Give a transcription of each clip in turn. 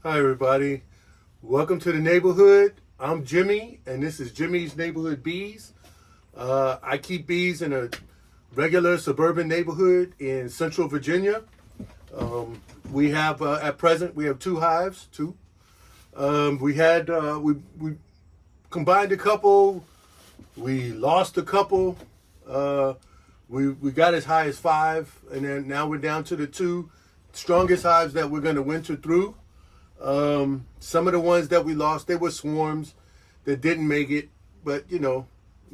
Hi everybody, welcome to the neighborhood. I'm Jimmy and this is Jimmy's Neighborhood Bees. I keep bees in a regular suburban neighborhood in Central Virginia. We have at present we have two hives. We combined a couple, we lost a couple, we got as high as 5, and then now we're down to the 2 strongest hives that we're going to winter through. Some of the ones that we lost, they were swarms that didn't make it, but you know,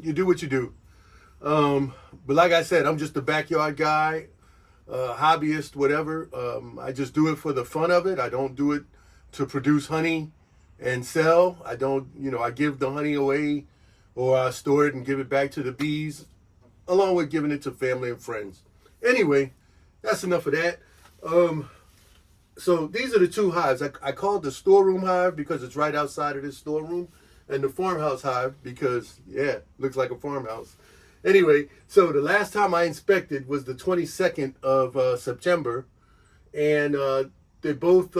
you do what you do. But like I said, I'm just a backyard guy, hobbyist, whatever. I just do it for the fun of it. I don't do it to produce honey and sell. I don't, I give the honey away or I store it and give it back to the bees, along with giving it to family and friends. Anyway, that's enough of that. So these are the 2 hives. I call it the storeroom hive because it's right outside of this storeroom, and the farmhouse hive because, yeah, looks like a farmhouse. Anyway, so the last time I inspected was the 22nd of September, and they both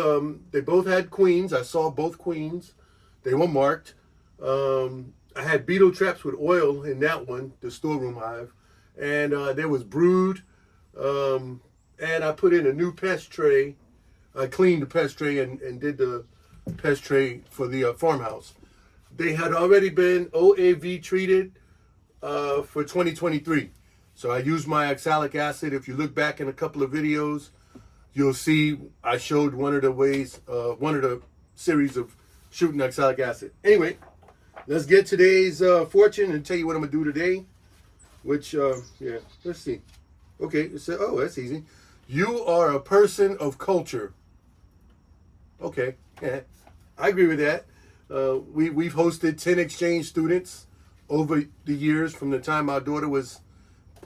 had queens. I saw both queens. They were marked. I had beetle traps with oil in that one, the storeroom hive, and there was brood, and I put in a new pest tray. I cleaned the pest tray and did the pest tray for the farmhouse. They had already been OAV treated for 2023. So I used my oxalic acid. If you look back in a couple of videos, you'll see I showed one of the series of shooting oxalic acid. Anyway, let's get today's fortune and tell you what I'm going to do today. Which, yeah, let's see. Okay, it said, oh, that's easy. You are a person of culture. Okay, yeah, I agree with that. We've hosted 10 exchange students over the years, from the time our daughter was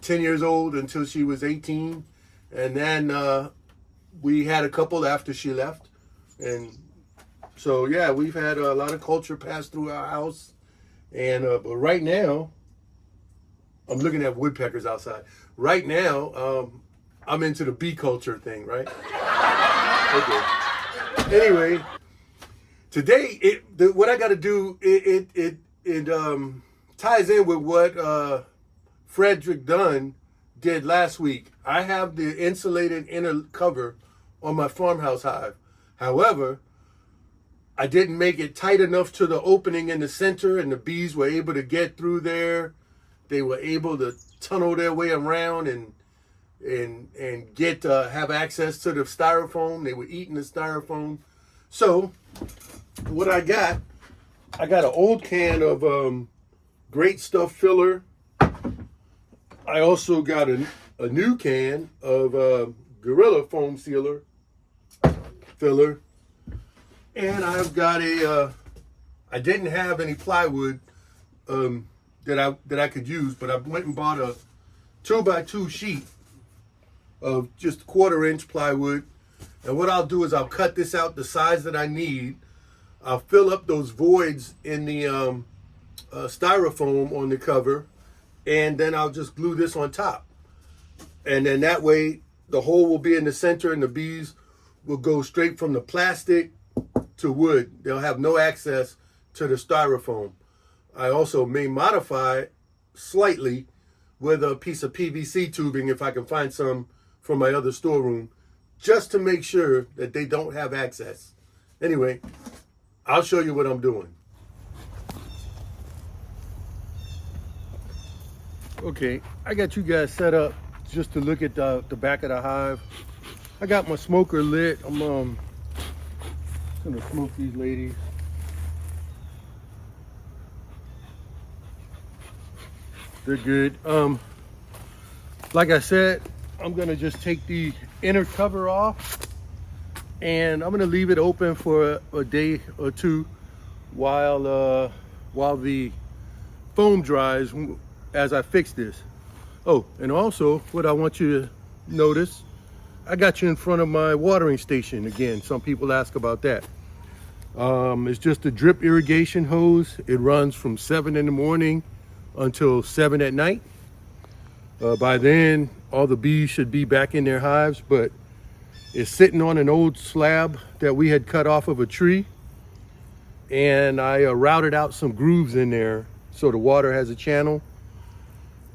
10 years old until she was 18. And then we had a couple after she left. And so, yeah, we've had a lot of culture pass through our house. And but right now, I'm looking at woodpeckers outside. Right now, I'm into the bee culture thing, right? Okay. Anyway, today what I got to do it ties in with what Frederick Dunn did last week. I have the insulated inner cover on my farmhouse hive. However, I didn't make it tight enough to the opening in the center, and the bees were able to get through there. They were able to tunnel their way around and get have access to the styrofoam. They were eating the styrofoam. So what I got an old can of Great Stuff filler. I also got a new can of Gorilla Foam Sealer filler. And I've got I didn't have any plywood that I could use, but I went and bought a 2x2 sheet of just 1/4-inch plywood. And what I'll do is I'll cut this out the size that I need. I'll fill up those voids in the styrofoam on the cover, and then I'll just glue this on top. And then that way the hole will be in the center and the bees will go straight from the plastic to wood. They'll have no access to the styrofoam. I also may modify slightly with a piece of PVC tubing if I can find some from my other storeroom, just to make sure that they don't have access. Anyway, I'll show you what I'm doing. Okay, I got you guys set up just to look at the back of the hive. I got my smoker lit. I'm gonna smoke these ladies. They're good. Like I said, I'm gonna just take the inner cover off, and I'm gonna leave it open for a day or two while the foam dries as I fix this. Oh, and also what I want you to notice, I got you in front of my watering station again. Some people ask about that. It's just a drip irrigation hose. It runs from 7 in the morning until 7 at night. By then, all the bees should be back in their hives, but is sitting on an old slab that we had cut off of a tree, and I routed out some grooves in there so the water has a channel.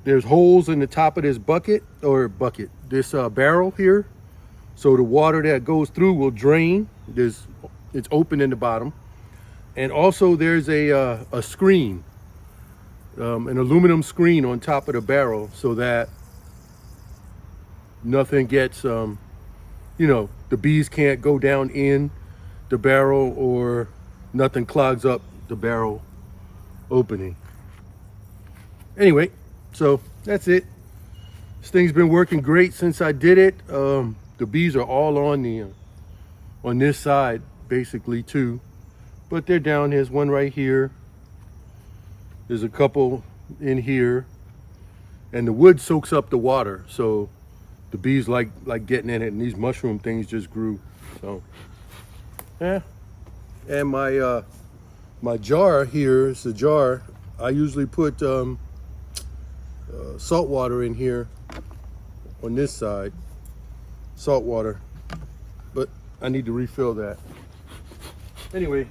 There's holes in the top of this this barrel here, so the water that goes through will drain. It's open in the bottom, and also there's a screen, an aluminum screen on top of the barrel, so that nothing gets, the bees can't go down in the barrel, or nothing clogs up the barrel opening. Anyway, so that's it. This thing's been working great since I did it. The bees are all on this side basically too, but they're down. There's one right here. There's a couple in here, and the wood soaks up the water, so the bees like getting in it, and these mushroom things just grew. So yeah. And my jar here is a jar. I usually put salt water in here on this side, salt water, but I need to refill that. Anyway,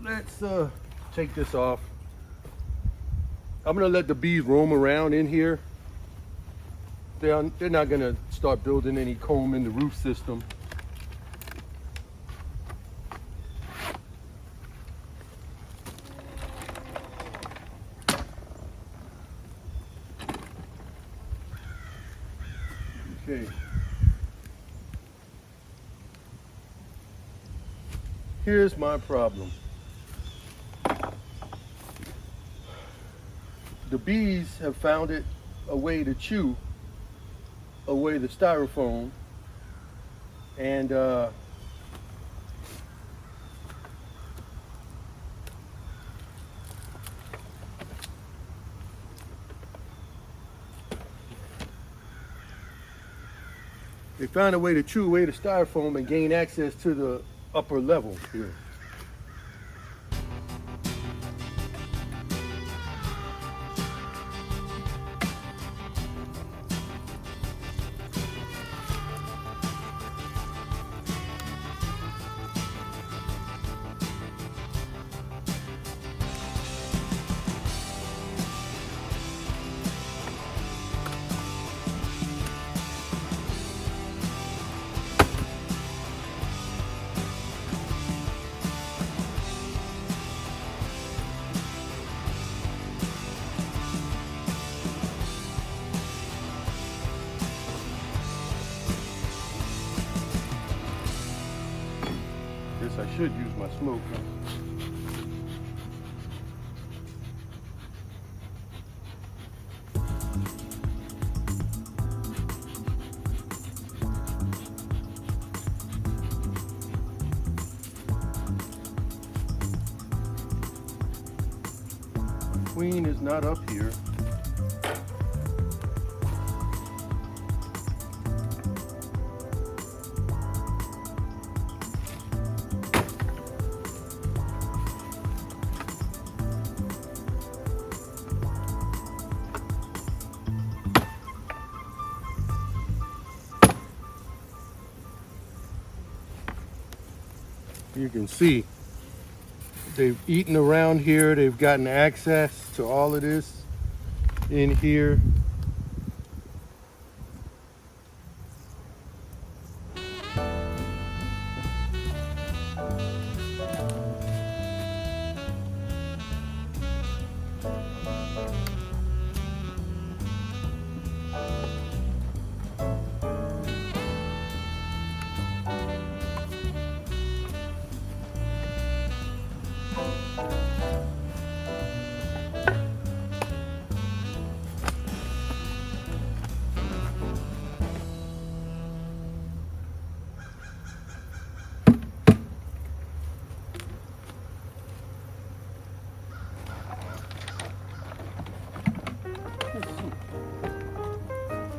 let's take this off. I'm gonna let the bees roam around in here. They're not gonna start building any comb in the roof system. Okay. Here's my problem. The bees have found it a way to chew away the styrofoam, and they found a way to chew away the styrofoam and gain access to the upper level here. I should use my smoke. Queen is not up here. You can see they've eaten around here. They've gotten access to all of this in here.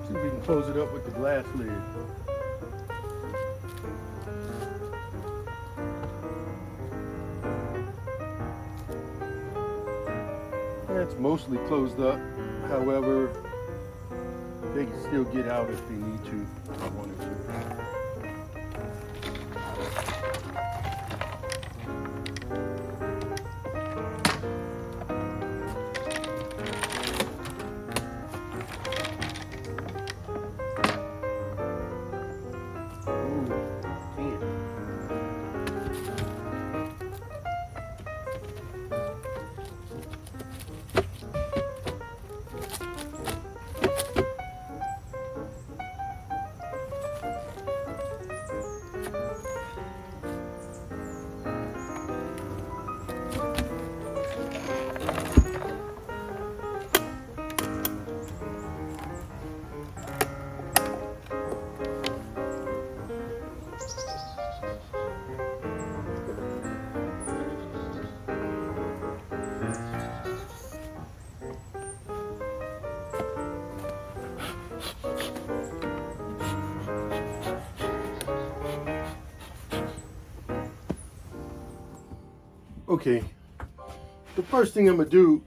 See if we can close it up with the glass lid. It's mostly closed up. However, they can still get out if they need to, if I wanted to. Okay, the first thing I'm gonna do,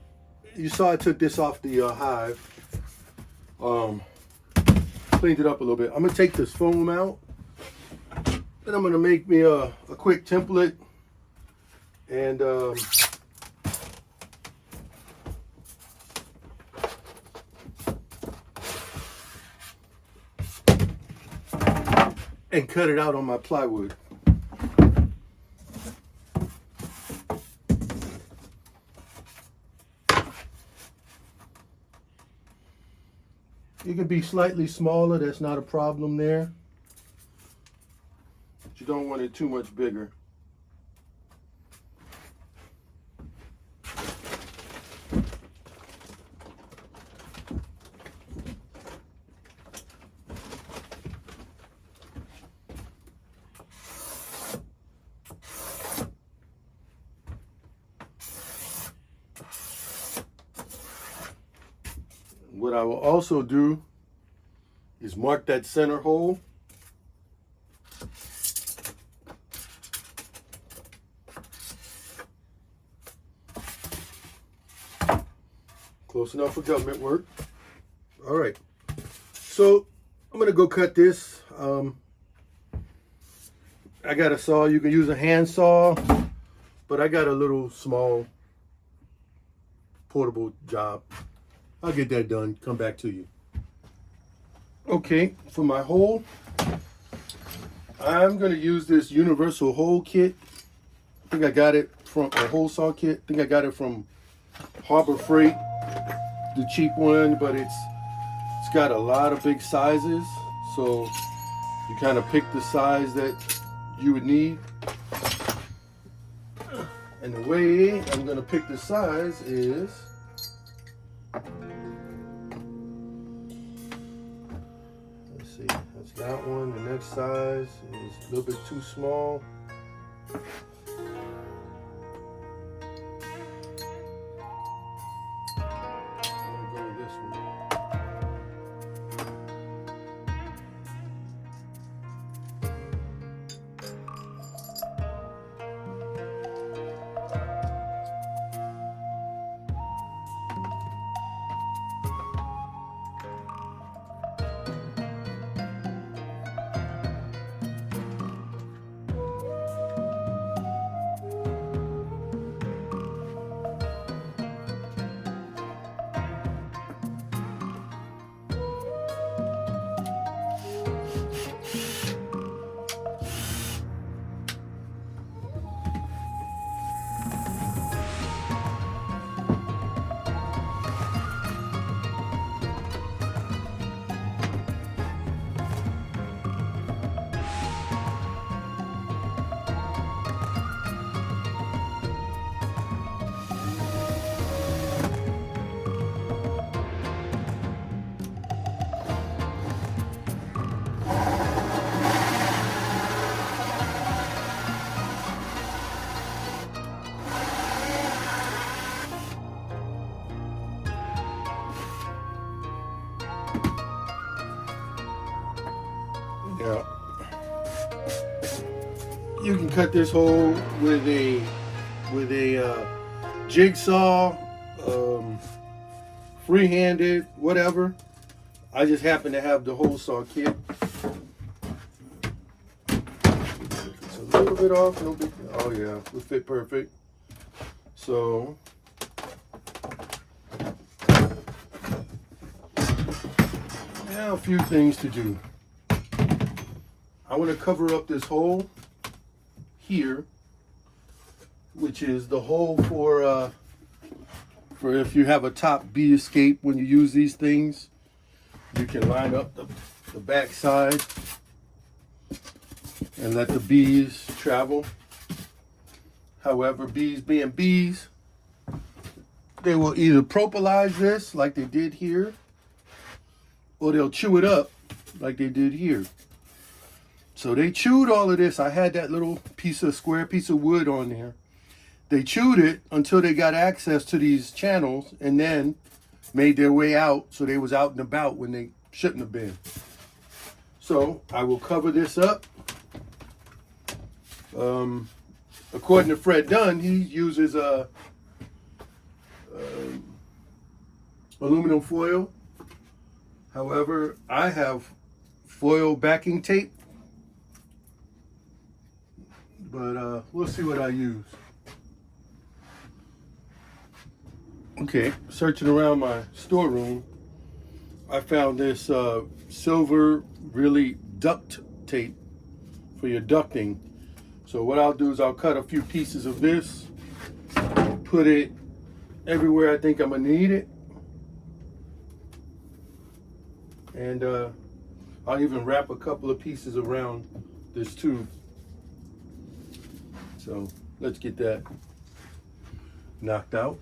you saw I took this off the hive, cleaned it up a little bit. I'm gonna take this foam out, and I'm gonna make me a quick template, and cut it out on my plywood. You can be slightly smaller, that's not a problem there. But you don't want it too much bigger. What I will also do is mark that center hole. Close enough for government work. All right, so I'm gonna go cut this. I got a saw. You can use a hand saw, but I got a little small portable job. I'll get that done, come back to you. Okay, for my hole, I'm gonna use this universal hole kit. I think I got it from a hole saw kit. I think I got it from Harbor Freight, the cheap one, but it's got a lot of big sizes. So you kind of pick the size that you would need. And the way I'm gonna pick the size is, let's see, that's that one. The next size is a little bit too small. I'm gonna go with this one. Yeah. You can cut this hole with a jigsaw, free-handed, whatever. I just happen to have the hole saw kit. It's a little bit off, no big. Oh yeah, will fit perfect. So now a few things to do. I want to cover up this hole here, which is the hole for if you have a top bee escape when you use these things. You can line up the back side and let the bees travel. However, bees being bees, they will either propolize this like they did here, or they'll chew it up like they did here. So they chewed all of this. I had that little square piece of wood on there. They chewed it until they got access to these channels and then made their way out, so they was out and about when they shouldn't have been. So I will cover this up. according to Fred Dunn, he uses aluminum foil. However, I have foil backing tape, but we'll see what I use. Okay, searching around my storeroom, I found this silver really duct tape for your ducting. So what I'll do is I'll cut a few pieces of this, put it everywhere I think I'm gonna need it, and I'll even wrap a couple of pieces around this tube. So let's get that knocked out.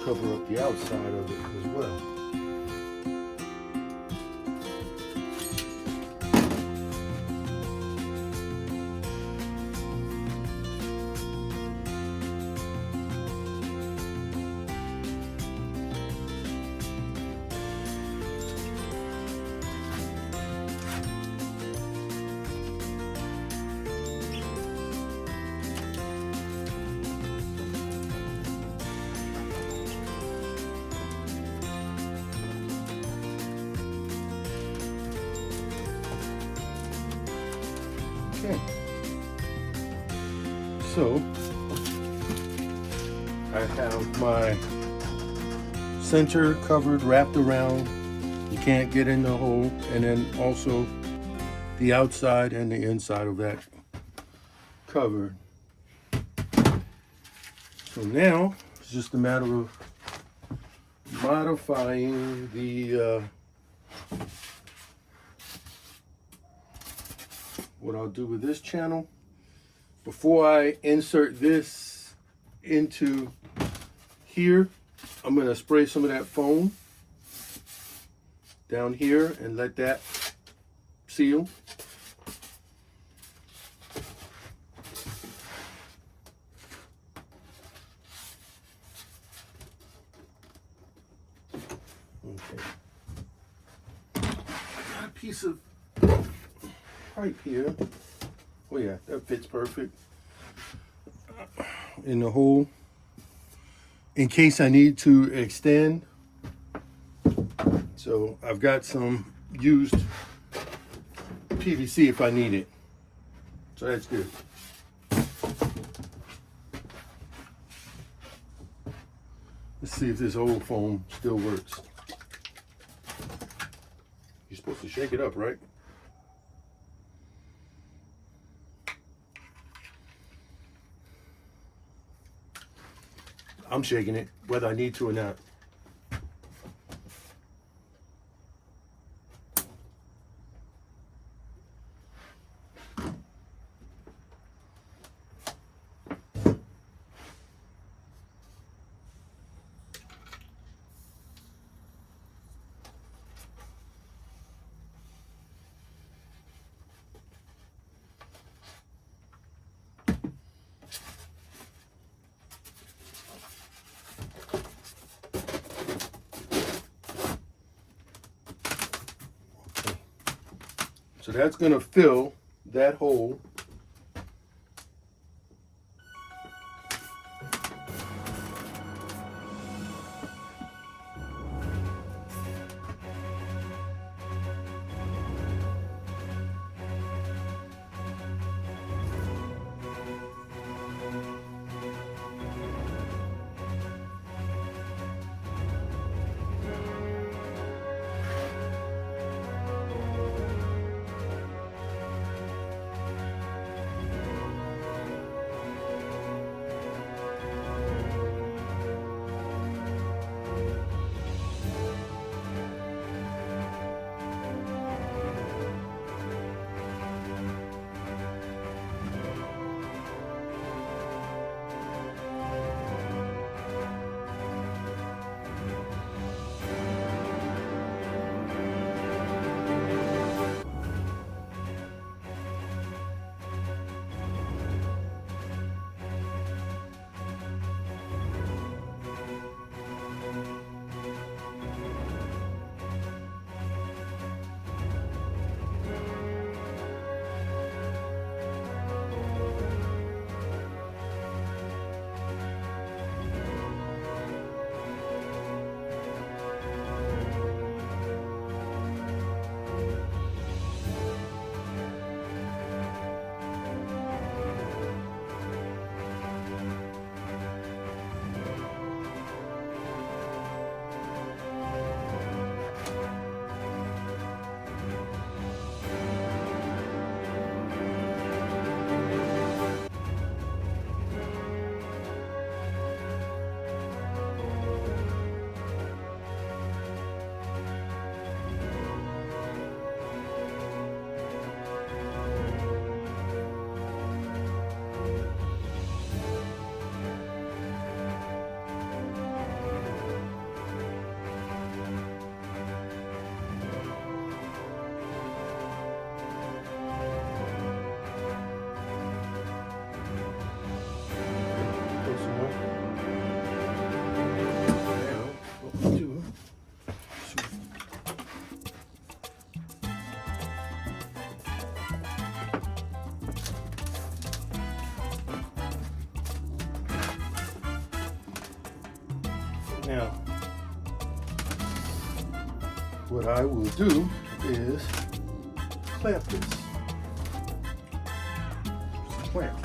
Cover up the outside of it as well. Okay, so I have my center covered, wrapped around. You can't get in the hole, and then also the outside and the inside of that covered. So now it's just a matter of modifying the what I'll do with this channel. Before I insert this into here, I'm going to spray some of that foam down here and let that seal. Okay. Got a piece of pipe here. Oh yeah, that fits perfect in the hole in case I need to extend. So I've got some used PVC if I need it. So that's good. Let's see if this old foam still works. You're supposed to shake it up, right? I'm shaking it, whether I need to or not. So that's going to fill that hole. Now, what I will do is clamp this. Clamp.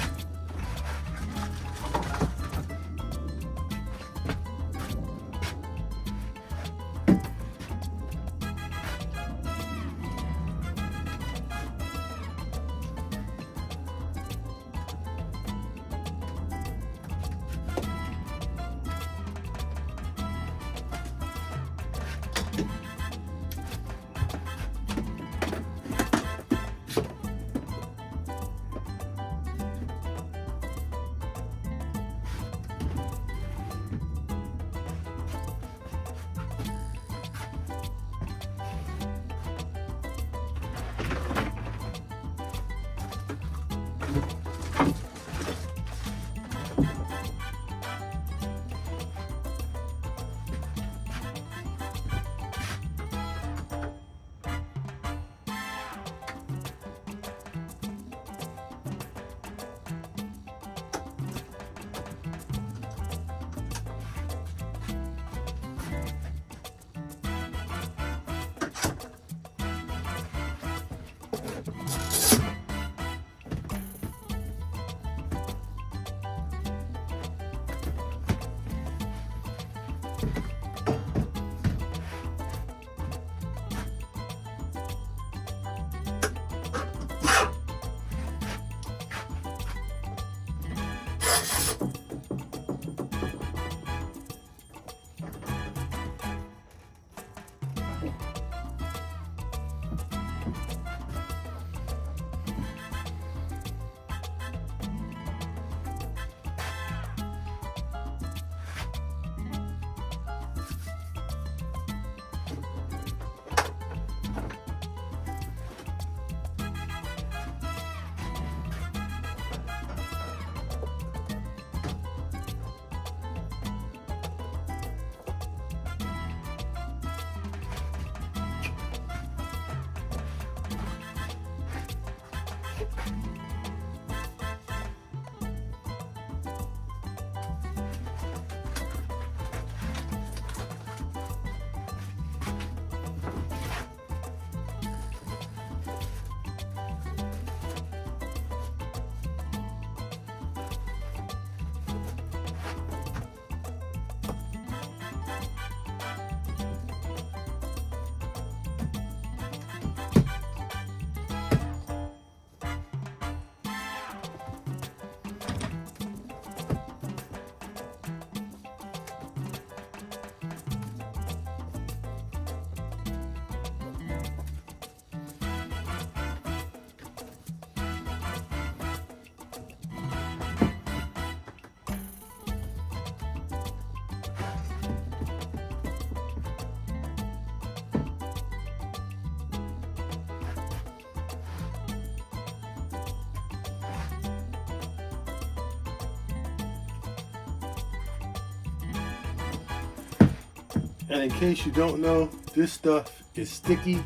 And in case you don't know, this stuff is sticky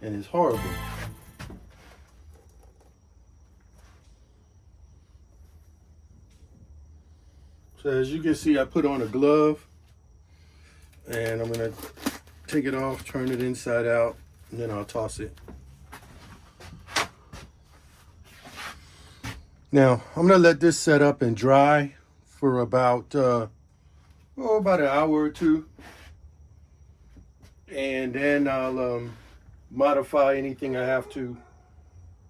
and it's horrible. So as you can see, I put on a glove and I'm gonna take it off, turn it inside out, and then I'll toss it. Now, I'm gonna let this set up and dry for about an hour or two. And then I'll modify anything I have to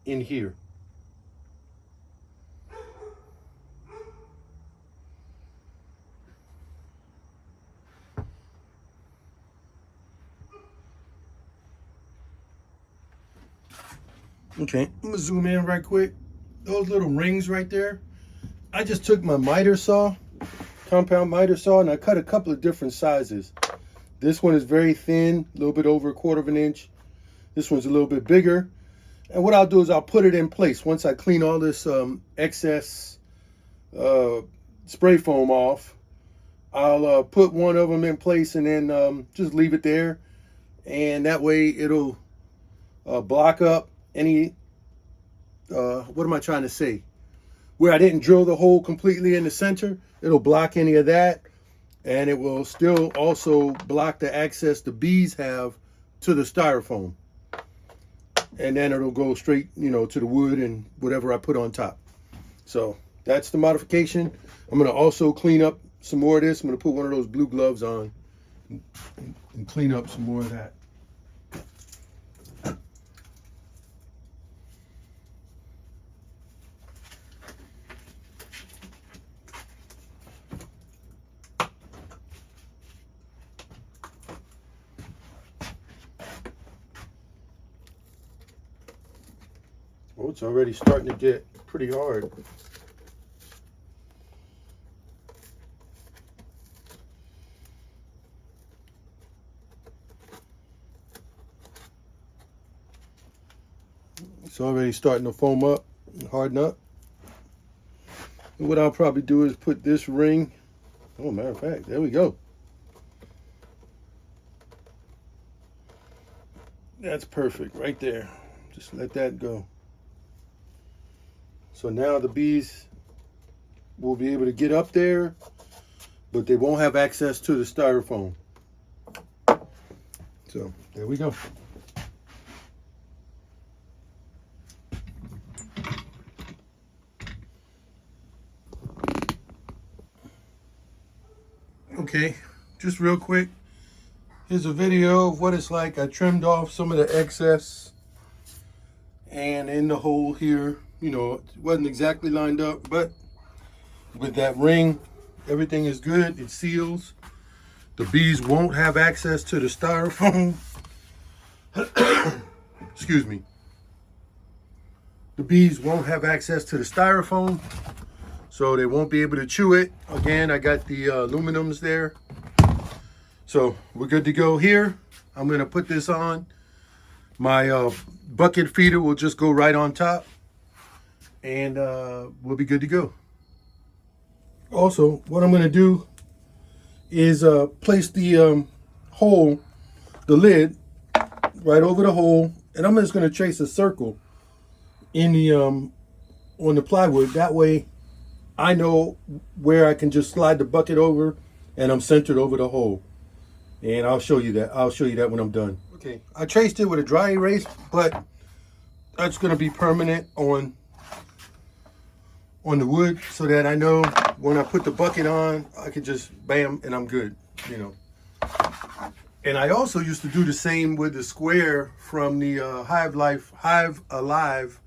in here. Okay, I'm gonna zoom in right quick. Those little rings right there, I just took my miter saw, compound miter saw, and I cut a couple of different sizes. This one is very thin, a little bit over 1/4 of an inch. This one's a little bit bigger. And what I'll do is I'll put it in place. Once I clean all this excess spray foam off, I'll put one of them in place and then just leave it there. And that way it'll block up any, what am I trying to say? Where I didn't drill the hole completely in the center, it'll block any of that. And it will still also block the access the bees have to the styrofoam. And then it'll go straight, you know, to the wood and whatever I put on top. So that's the modification. I'm gonna also clean up some more of this. I'm gonna put one of those blue gloves on and clean up some more of that. Oh, it's already starting to get pretty hard. It's already starting to foam up and harden up. And what I'll probably do is put this ring, oh, matter of fact, there we go. That's perfect right there. Just let that go. So now the bees will be able to get up there, but they won't have access to the styrofoam. So there we go. Okay, just real quick, here's a video of what it's like. I trimmed off some of the excess, and in the hole here, you know, it wasn't exactly lined up, but with that ring, everything is good. It seals. The bees won't have access to the styrofoam. Excuse me. The bees won't have access to the styrofoam, so they won't be able to chew it. Again, I got the aluminums there. So we're good to go here. I'm gonna put this on. My bucket feeder will just go right on top, and we'll be good to go. Also, what I'm going to do is place the hole, the lid, right over the hole, and I'm just going to trace a circle in the on the plywood. That way I know where I can just slide the bucket over and I'm centered over the hole. And I'll show you that. I'll show you that when I'm done. Okay, I traced it with a dry erase, but that's going to be permanent on the wood so that I know when I put the bucket on, I can just bam and I'm good, you know. And I also used to do the same with the square from the Hive Alive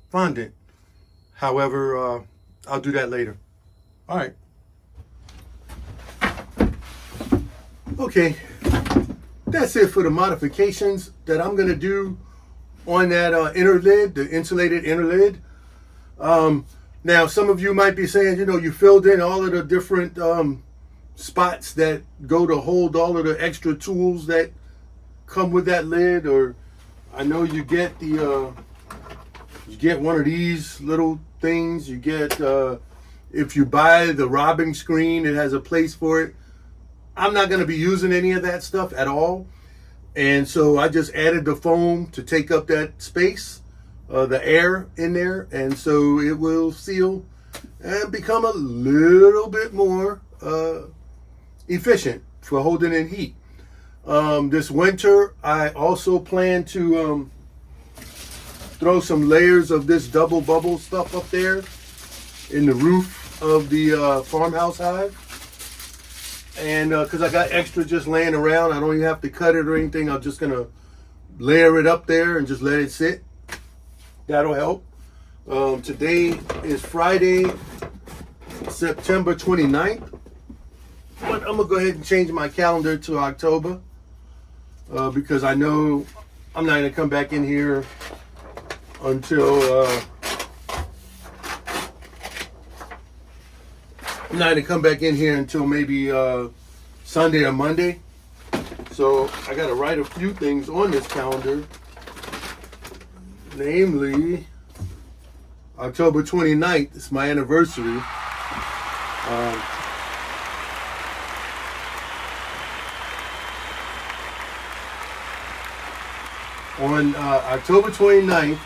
fondant. However, I'll do that later. All right. Okay, that's it for the modifications that I'm gonna do on that inner lid, the insulated inner lid. Now, some of you might be saying, you know, you filled in all of the different spots that go to hold all of the extra tools that come with that lid, or I know you get the you get one of these little things. You get if you buy the robbing screen, it has a place for it. I'm not going to be using any of that stuff at all. And so I just added the foam to take up that space, the air in there. And so it will seal and become a little bit more efficient for holding in heat. This winter, I also plan to throw some layers of this double bubble stuff up there in the roof of the farmhouse hive. And because I got extra just laying around, I don't even have to cut it or anything. I'm just going to layer it up there and just let it sit. That'll help. Today is Friday, September 29th. But I'm going to go ahead and change my calendar to October because I know I'm not going to come back in here until... I'm not going to come back in here until maybe Sunday or Monday. So I got to write a few things on this calendar. Namely, October 29th. It's my anniversary. On October 29th,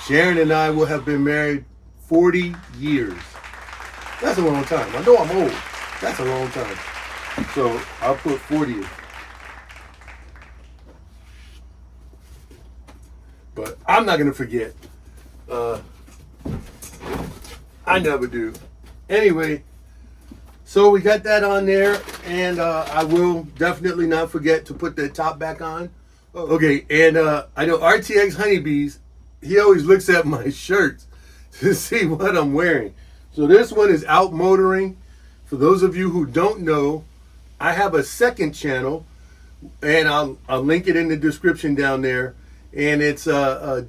Sharon and I will have been married 40 years. That's a long time. I know I'm old. That's a long time. So I'll put 40. But I'm not going to forget. I never do. Anyway, so we got that on there. And I will definitely not forget to put that top back on. Okay, and I know RTX Honeybees, he always looks at my shirts to see what I'm wearing. So this one is out motoring. For those of you who don't know, I have a second channel, and I'll link it in the description down there. And it's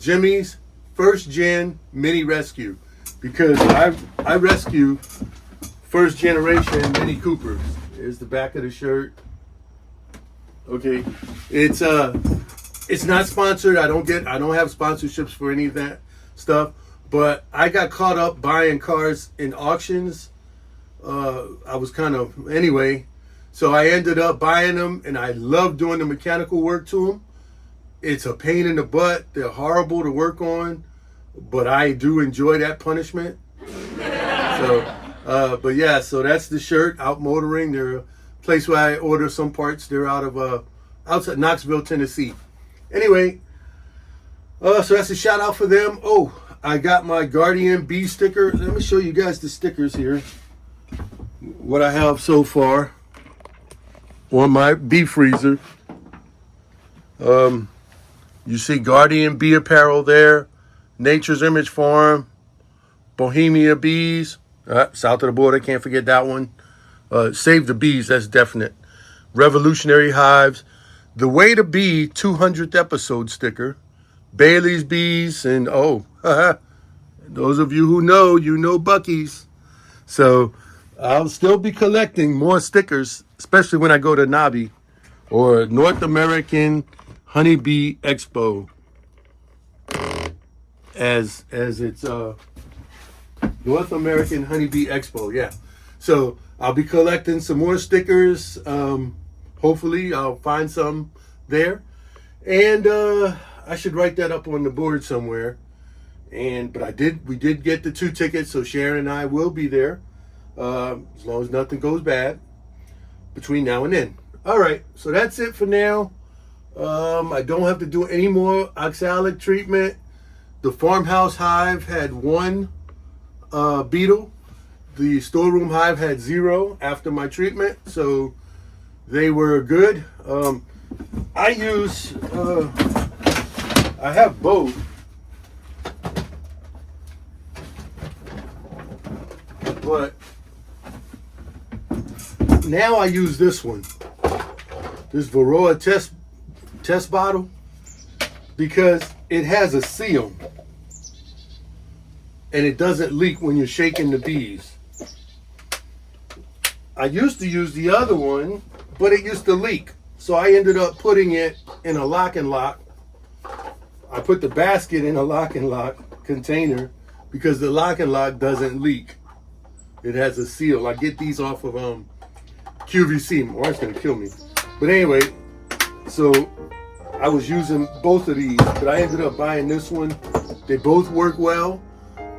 Jimmy's First Gen Mini Rescue, because I rescue first generation Mini Coopers. Here's the back of the shirt. Okay, it's not sponsored. I don't have sponsorships for any of that stuff. But I got caught up buying cars in auctions. I was anyway. So I ended up buying them, and I love doing the mechanical work to them. It's a pain in the butt. They're horrible to work on, but I do enjoy that punishment. But yeah, so that's the shirt, out motoring. They're a place where I order some parts. They're out of outside Knoxville, Tennessee. Anyway, so that's a shout out for them. Oh, I got my Guardian Bee sticker. Let me show you guys the stickers here. What I have so far on my bee freezer. You see Guardian Bee apparel there. Nature's Image Farm. Bohemia Bees. South of the border, can't forget that one. Save the Bees, that's definite. Revolutionary Hives. The Way to Bee 200th episode sticker. Bailey's Bees, and those of you who know, you know Buc-ee's. So I'll still be collecting more stickers, especially when I go to NABI or North American Honeybee Expo, as it's North American Honeybee Expo, yeah. So I'll be collecting some more stickers. Hopefully I'll find some there, and I should write that up on the board somewhere. But we did get the 2 tickets, so Sharon and I will be there, as long as nothing goes bad between now and then. All right, so that's it for now. I don't have to do any more oxalic treatment. The FarmHouse Hive had 1 beetle. The storeroom hive had 0 after my treatment, so they were good. I have both. But now I use this one, this Varroa test bottle, because it has a seal and it doesn't leak when you're shaking the bees. I used to use the other one, but it used to leak. So I ended up putting it in a lock and lock. I put the basket in a lock and lock container because the lock and lock doesn't leak. It has a seal. I get these off of QVC. My wife's gonna kill me. But anyway, so I was using both of these, but I ended up buying this one. They both work well.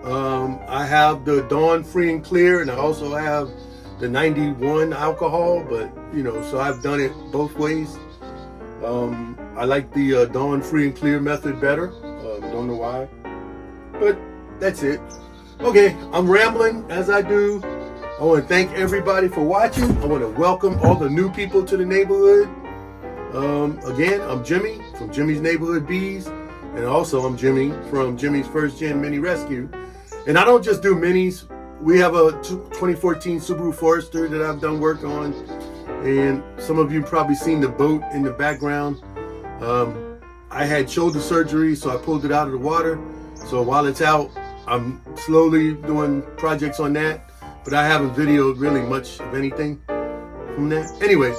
I have the Dawn Free and Clear, and I also have the 91 alcohol, but so I've done it both ways. I like the Dawn Free and Clear method better. Don't know why, but that's it. Okay, I'm rambling as I do. I want to thank everybody for watching. I want to welcome all the new people to the neighborhood. Again, I'm Jimmy from Jimmy's Neighborhood Bees, and also I'm Jimmy from Jimmy's First Gen Mini Rescue. And I don't just do minis. We have a 2014 Subaru Forester that I've done work on, and some of you probably seen the boat in the background. I had shoulder surgery, so I pulled it out of the water. So while it's out, I'm slowly doing projects on that, but I haven't videoed really much of anything from that. Anyway,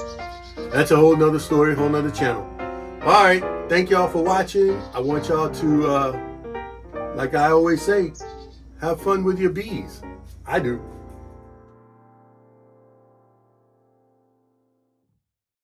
that's a whole nother story, whole nother channel. All right, thank y'all for watching. I want y'all to, like I always say, have fun with your bees. I do.